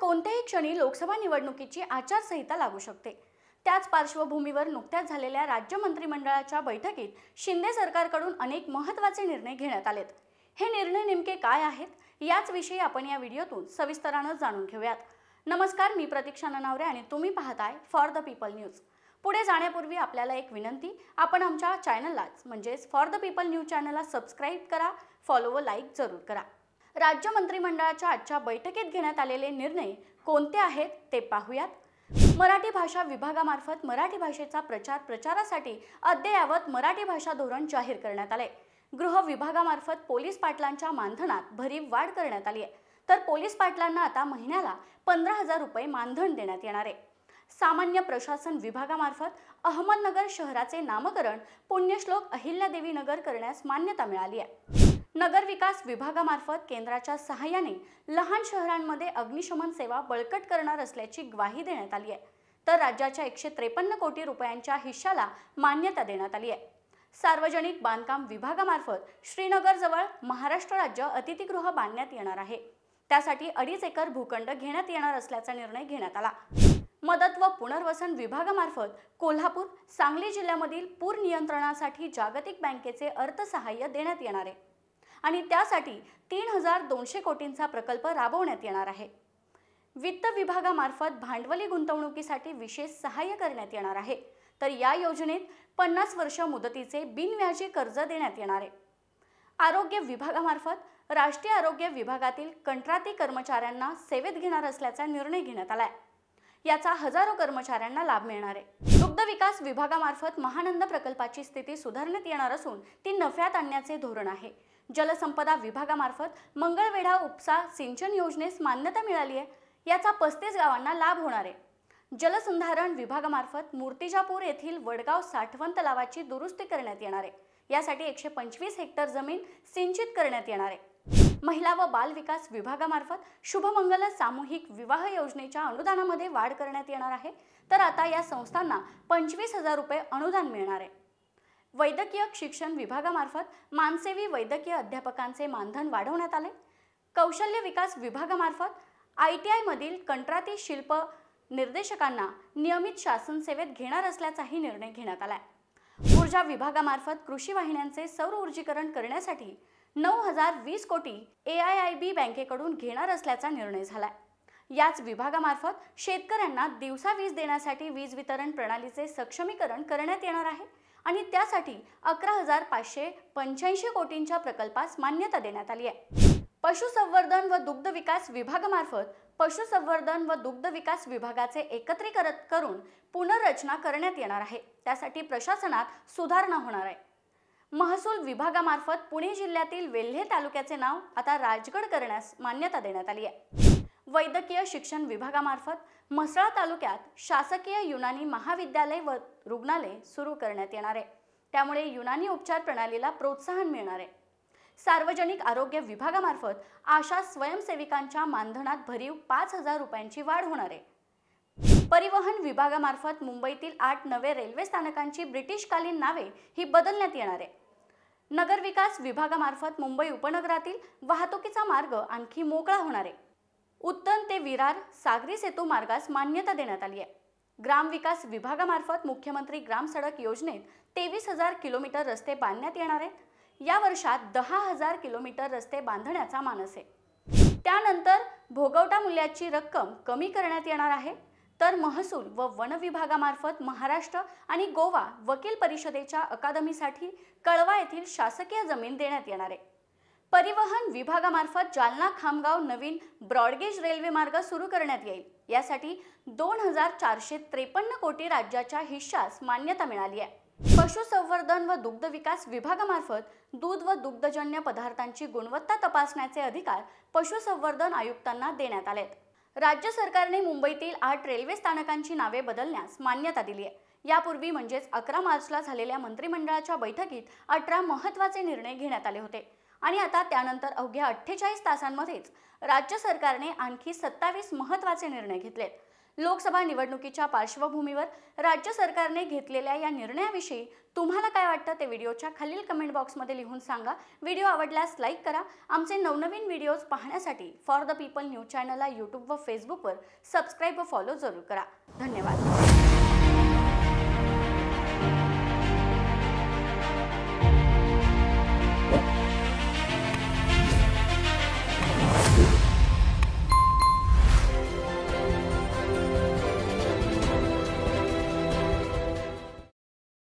कोणत्याही क्षणी लोकसभा निवडणुकीची आचारसंहिता लागू शकते। त्याच पार्श्वभूमीवर नुकत्याच झालेल्या राज्य मंत्रिमंडळाच्या बैठकीत शिंदे सरकारकडून अनेक महत्त्वाचे निर्णय घेण्यात आलेत। हे निर्णय नेमके काय आहेत याच विषयी आपण या व्हिडिओतून सविस्तराने जाणून घेऊयात। नमस्कार, मी प्रतीक्षा ननावरे आणि तुम्ही पाहताय फॉर द पीपल न्यूज। पुढे जाण्यापूर्वी आपल्याला एक विनंती, आपण आमच्या चॅनलला म्हणजेच फॉर द पीपल न्यूज चॅनलला सबस्क्राइब करा, फॉलो व लाईक जरूर करा। राज्य मंत्रिमंडळाच्या आजच्या बैठकीत घेण्यात आलेले निर्णय कोणते आहेत ते पाहूयात। मराठी भाषा विभागामार्फत मराठी भाषेचा प्रचारासाठी अद्ययावत मराठी भाषा धोरण जाहीर करण्यात आले। गृह विभागामार्फत पोलीस पाटलांच्या मानधनात भरीव वाढ करण्यात आली आहे, तर पोलीस पाटलांना आता महिन्याला 15,000 रुपये मानधन देण्यात येणार आहे। सामान्य प्रशासन विभागामार्फत अहमदनगर शहराचे नामकरण पुण्यश्लोक अहिल्यादेवी नगर करण्यास मान्यता मिळाली आहे। नगर विकास विभागामार्फत केंद्राच्या सहाय्याने लहान शहरांमध्ये अग्निशमन सेवा बळकट करणार असल्याची ग्वाही देण्यात आली आहे, तर राज्याच्या 153 कोटी रुपयांच्या हिश्श्याला मान्यता देण्यात आली आहे। सार्वजनिक बांधकाम विभागामार्फत श्रीनगरजवळ महाराष्ट्र राज्य अतिथीगृह बांधण्यात येणार आहे। त्यासाठी 2.5 एकर भूखंड घेण्यात येणार असल्याचा निर्णय घेण्यात आला। मदत व पुनर्वसन विभागामार्फत कोल्हापूर, सांगली जिल्ह्यामधील पूर नियंत्रणासाठी जागतिक बँकेचे अर्थसहाय्य देण्यात येणार आहे आणि त्यासाठी 3,200 कोटींचा प्रकल्प राबवण्यात येणार आहे। वित्त विभागामार्फत भांडवली गुंतवणुकीसाठी विशेष सहाय्य करण्यात येणार आहे, तर या योजनेत 50 वर्ष मुदतीचे बिनव्याजी कर्ज देण्यात येणार आहे। आरोग्य विभागामार्फत राष्ट्रीय आरोग्य विभागातील कंत्राटी कर्मचाऱ्यांना सेवेत घेणार असल्याचा निर्णय घेण्यात आलाय। याचा हजारो कर्मचाऱ्यांना लाभ मिळणार आहे। दुग्ध विकास विभागामार्फत महानंद प्रकल्पाची स्थिती सुधारण्यात येणार असून ती नफ्यात आणण्याचे धोरण आहे। जलसंपदा विभागामार्फत मंगळवेढा उपसा सिंचन योजनेस मान्यता मिळाली आहे, याचा 35 गावांना लाभ होणार आहे। जलसंधारण विभागामार्फत मूर्तिजापूर येथील वडगाव साठवण तलावाची दुरुस्ती करण्यात येणार आहे। यासाठी 125 हेक्टर जमीन सिंचित करण्यात येणार आहे। महिला व बाल विकास विभागामार्फत शुभमंगल सामूहिक विवाह योजनेच्या अनुदानामध्ये वाढ करण्यात येणार आहे, तर आता या संस्थांना 25,000 रुपये अनुदान मिळणार आहे। वैद्यकीय शिक्षण विभागामार्फत मानसेवी वैद्यकीय अध्यापकांचे मानधन वाढवण्यात आले। कौशल्य विकास विभागामार्फत ITI मधील कंत्राटी शिल्प निर्देशकांना नियमित शासन सेवेत घेणार असल्याचाही निर्णय घेण्यात आलाय। ऊर्जा विभागामार्फत कृषी वाहिन्यांचे सौर ऊर्जीकरण करण्यासाठी 9,020 कोटी AIIB बँकेकडून घेणार असल्याचा निर्णय झालाय। याच विभागामार्फत शेतकऱ्यांना दिवसा वीज देण्यासाठी वीज वितरण प्रणालीचे सक्षमीकरण करण्यात येणार आहे आणि त्यासाठी 11,585 कोटींच्या प्रकल्पास मान्यता देण्यात आली आहे। पशुसंवर्धन व दुग्ध विकास विभागामार्फत पशुसंवर्धन व दुग्ध विकास विभागाचे एकत्रीकरण करून पुनर्रचना करण्यात येणार आहे। त्यासाठी प्रशासनात सुधारणा होणार आहे। महसूल विभागामार्फत पुणे जिल्ह्यातील वेल्हे तालुक्याचे नाव आता राजगड करण्यास मान्यता देण्यात आली आहे। वैद्यकीय शिक्षण विभागामार्फत म्हसळा तालुक्यात शासकीय युनानी महाविद्यालय व रुग्णालय सुरू करण्यात येणार आहे, त्यामुळे युनानी उपचार प्रणालीला प्रोत्साहन मिळणार आहे। सार्वजनिक आरोग्य विभागामार्फत आशा स्वयंसेविकांच्या मानधनात भरीव 5,000 रुपयांची वाढ होणार आहे। परिवहन विभागामार्फत मुंबईतील 8 नवे रेल्वे स्थानकांची ब्रिटिशकालीन नावे ही बदलण्यात येणार आहे। नगर विकास विभागामार्फत मुंबई उपनगरातील वाहतुकीचा मार्ग आणखी मोकळा होणार आहे। उत्तन ते विरार सागरी सेतू मार्गास मान्यता देण्यात आली आहे। ग्रामविकास विभागामार्फत मुख्यमंत्री ग्राम सडक योजनेत 23,000 किलोमीटर रस्ते बांधण्यात येणार आहेत। या वर्षात 10,000 किलोमीटर रस्ते बांधण्याचा मानस आहे। त्यानंतर भोगवटा मूल्याची रक्कम कमी करण्यात येणार आहे, तर महसूल व वन विभागामार्फत महाराष्ट्र आणि गोवा वकील परिषदेच्या अकादमीसाठी कळवा येथील शासकीय जमीन देण्यात येणार आहे। परिवहन विभागामार्फत जालना खामगाव नवीन ब्रॉडगेज रेल्वे मार्ग सुरू करण्यात येईल। यासाठी 2,453 कोटी राज्याच्या हिश्श्यास मान्यता मिळाली आहे। पशुसंवर्धन व दुग्ध विकास विभागामार्फत दूध व दुग्धजन्य पदार्थांची गुणवत्ता तपासण्याचे अधिकार पशुसंवर्धन आयुक्तांना देण्यात आलेत। राज्य सरकारने मुंबईतील 8 रेल्वे स्थानकांची नावे बदलण्यास मान्यता दिली आहे। यापूर्वी म्हणजेच 11 मार्चला झालेल्या मंत्रिमंडळाच्या बैठकीत 18 महत्त्वाचे निर्णय घेण्यात आले होते आणि आता त्यानंतर अवघ्या 48 तासांमध्येच राज्य सरकारने आणखी 27 महत्त्वाचे निर्णय घेतलेत। लोकसभा निवडणुकीच्या पार्श्वभूमीवर राज्य सरकारने घेतलेल्या या निर्णयाविषयी तुम्हाला काय वाटतं ते व्हिडिओच्या खालील कमेंट बॉक्समध्ये लिहून सांगा। व्हिडिओ आवडल्यास लाईक करा। आमचे नवनवीन व्हिडिओज पाहण्यासाठी फॉर द पीपल न्यूज चॅनलला YouTube व फेसबुकवर सबस्क्राईब व फॉलो जरूर करा। धन्यवाद।